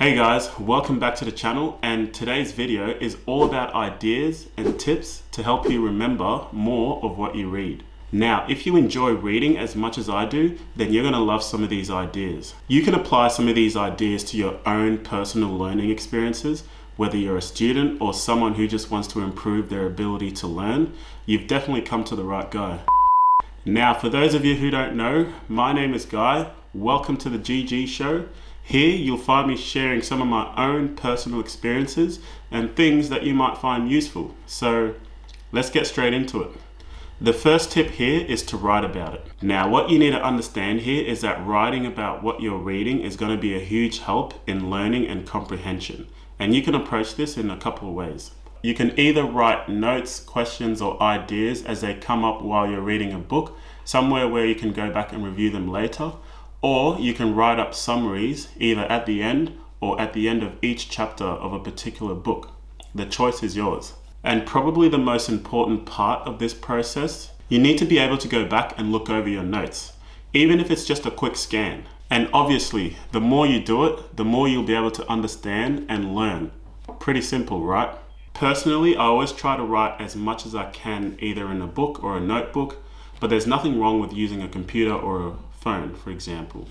Hey guys, welcome back to the channel, and today's video is all about ideas and tips to help you remember more of what you read. Now, if you enjoy reading as much as I do, then you're going to love some of these ideas. You can apply some of these ideas to your own personal learning experiences, whether you're a student or someone who just wants to improve their ability to learn. You've definitely come to the right guy. Now, for those of you who don't know, my name is Guy. Welcome to the GG Show. Here you'll find me sharing some of my own personal experiences and things that you might find useful. So let's get straight into it. The first tip here is to write about it. Now, what you need to understand here is that writing about what you're reading is going to be a huge help in learning and comprehension. And you can approach this in a couple of ways. You can either write notes, questions, or ideas as they come up while you're reading a book, somewhere where you can go back and review them later. Or you can write up summaries either at the end or at the end of each chapter of a particular book. The choice is yours. And probably the most important part of this process, you need to be able to go back and look over your notes, even if it's just a quick scan. And obviously, the more you do it, the more you'll be able to understand and learn. Pretty simple, right? Personally, I always try to write as much as I can either in a book or a notebook, but there's nothing wrong with using a computer or a phone, for example.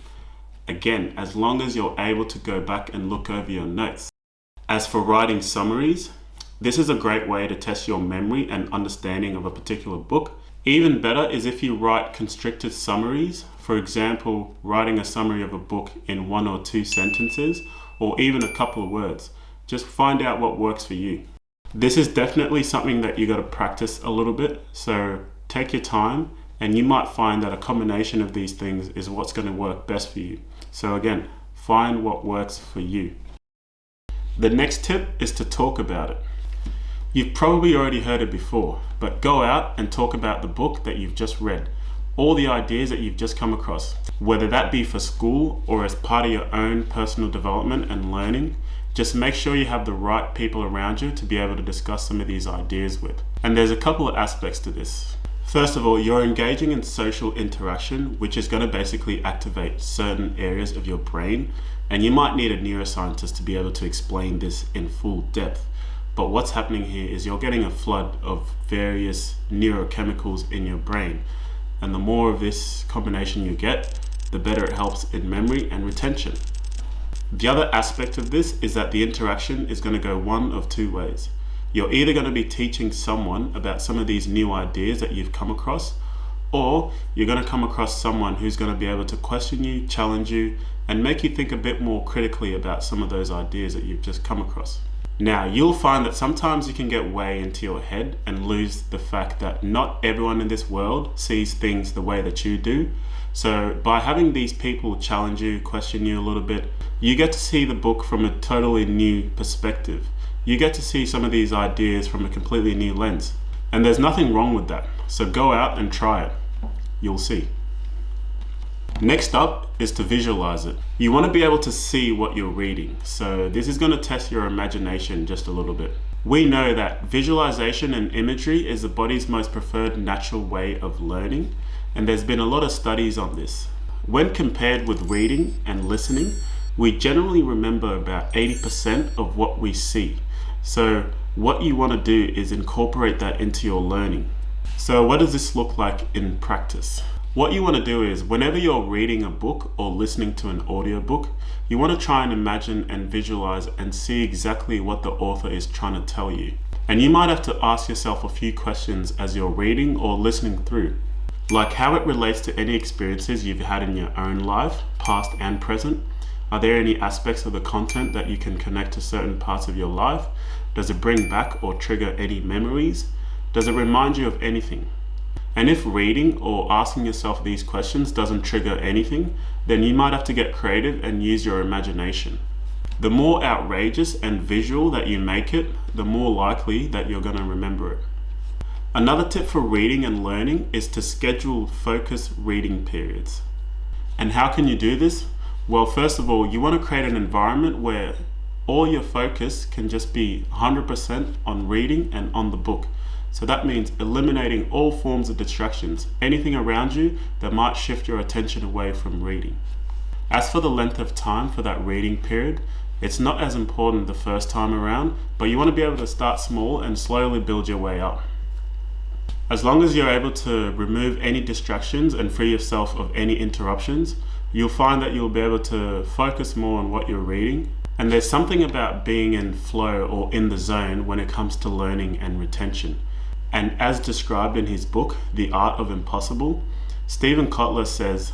Again, as long as you're able to go back and look over your notes. As for writing summaries, this is a great way to test your memory and understanding of a particular book. Even better is if you write constricted summaries, for example, writing a summary of a book in 1 or 2 sentences, or even a couple of words. Just find out what works for you. This is definitely something that you got to practice a little bit, so take your time. And you might find that a combination of these things is what's going to work best for you. So again, find what works for you. The next tip is to talk about it. You've probably already heard it before, but go out and talk about the book that you've just read, all the ideas that you've just come across, whether that be for school or as part of your own personal development and learning. Just make sure you have the right people around you to be able to discuss some of these ideas with. And there's a couple of aspects to this. First of all, you're engaging in social interaction, which is going to basically activate certain areas of your brain, and you might need a neuroscientist to be able to explain this in full depth. But what's happening here is you're getting a flood of various neurochemicals in your brain, and the more of this combination you get, the better it helps in memory and retention. The other aspect of this is that the interaction is going to go one of 2 ways. You're either going to be teaching someone about some of these new ideas that you've come across, or you're going to come across someone who's going to be able to question you, challenge you, and make you think a bit more critically about some of those ideas that you've just come across. Now, you'll find that sometimes you can get way into your head and lose the fact that not everyone in this world sees things the way that you do. So by having these people challenge you, question you a little bit, you get to see the book from a totally new perspective. You get to see some of these ideas from a completely new lens. And there's nothing wrong with that. So go out and try it. You'll see. Next up is to visualize it. You want to be able to see what you're reading. So this is going to test your imagination just a little bit. We know that visualization and imagery is the body's most preferred natural way of learning. And there's been a lot of studies on this. When compared with reading and listening, we generally remember about 80% of what we see. So what you want to do is incorporate that into your learning. So what does this look like in practice? What you want to do is whenever you're reading a book or listening to an audiobook, you want to try and imagine and visualize and see exactly what the author is trying to tell you. And you might have to ask yourself a few questions as you're reading or listening through, like how it relates to any experiences you've had in your own life, past and present. Are there any aspects of the content that you can connect to certain parts of your life? Does it bring back or trigger any memories? Does it remind you of anything? And if reading or asking yourself these questions doesn't trigger anything, then you might have to get creative and use your imagination. The more outrageous and visual that you make it, the more likely that you're going to remember it. Another tip for reading and learning is to schedule focused reading periods. And how can you do this? Well, first of all, you want to create an environment where all your focus can just be 100% on reading and on the book. So that means eliminating all forms of distractions, anything around you that might shift your attention away from reading. As for the length of time for that reading period, It's not as important the first time around, but you want to be able to start small and slowly build your way up. As long as you're able to remove any distractions and free yourself of any interruptions, you'll find that you'll be able to focus more on what you're reading. And there's something about being in flow or in the zone when it comes to learning and retention. And as described in his book, The Art of Impossible, Stephen Kotler says,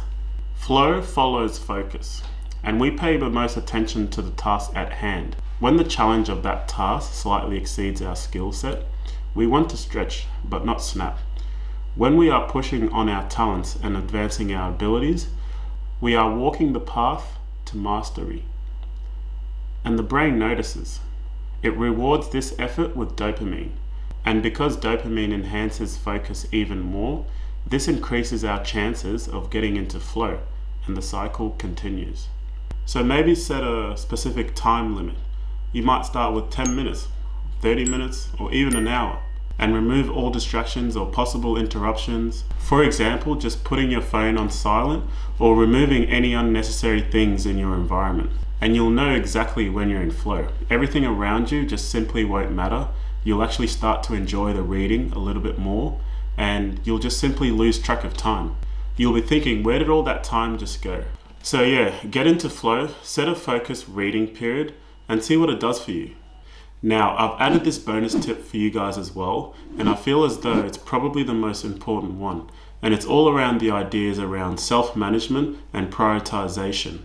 "Flow follows focus, and we pay the most attention to the task at hand. When the challenge of that task slightly exceeds our skill set, we want to stretch, but not snap. When we are pushing on our talents and advancing our abilities, we are walking the path to mastery. And the brain notices. It rewards this effort with dopamine. And because dopamine enhances focus even more, this increases our chances of getting into flow, and the cycle continues." So maybe set a specific time limit. You might start with 10 minutes, 30 minutes, or even an hour, and remove all distractions or possible interruptions. For example, just putting your phone on silent or removing any unnecessary things in your environment. And you'll know exactly when you're in flow. Everything around you just simply won't matter. You'll actually start to enjoy the reading a little bit more, and you'll just simply lose track of time. You'll be thinking, where did all that time just go? So yeah, get into flow, set a focused reading period, and see what it does for you. Now, I've added this bonus tip for you guys as well, and I feel as though it's probably the most important one. And it's all around the ideas around self-management and prioritization.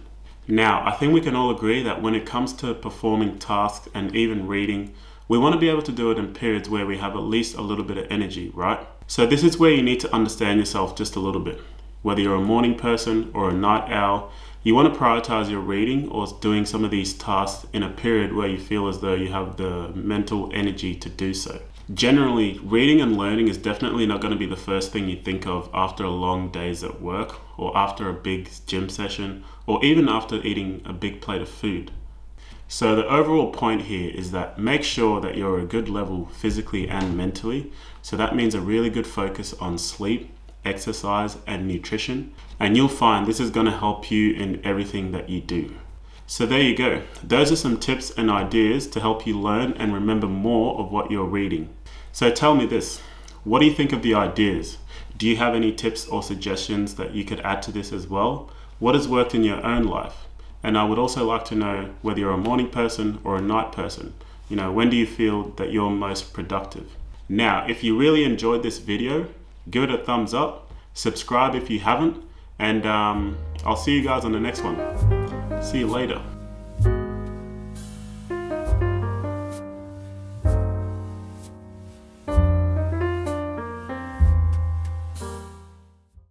Now, I think we can all agree that when it comes to performing tasks and even reading, we want to be able to do it in periods where we have at least a little bit of energy, right? So this is where you need to understand yourself just a little bit. Whether you're a morning person or a night owl, you want to prioritize your reading or doing some of these tasks in a period where you feel as though you have the mental energy to do so. Generally, reading and learning is definitely not going to be the first thing you think of after a long days at work, or after a big gym session, or even after eating a big plate of food. So the overall point here is that make sure that you're at a good level physically and mentally. So that means a really good focus on sleep, exercise, and nutrition. And you'll find this is going to help you in everything that you do. So there you go. Those are some tips and ideas to help you learn and remember more of what you're reading. So tell me this, what do you think of the ideas? Do you have any tips or suggestions that you could add to this as well? What has worked in your own life? And I would also like to know whether you're a morning person or a night person. When do you feel that you're most productive? Now, if you really enjoyed this video, give it a thumbs up, subscribe if you haven't, and I'll see you guys on the next one. See you later.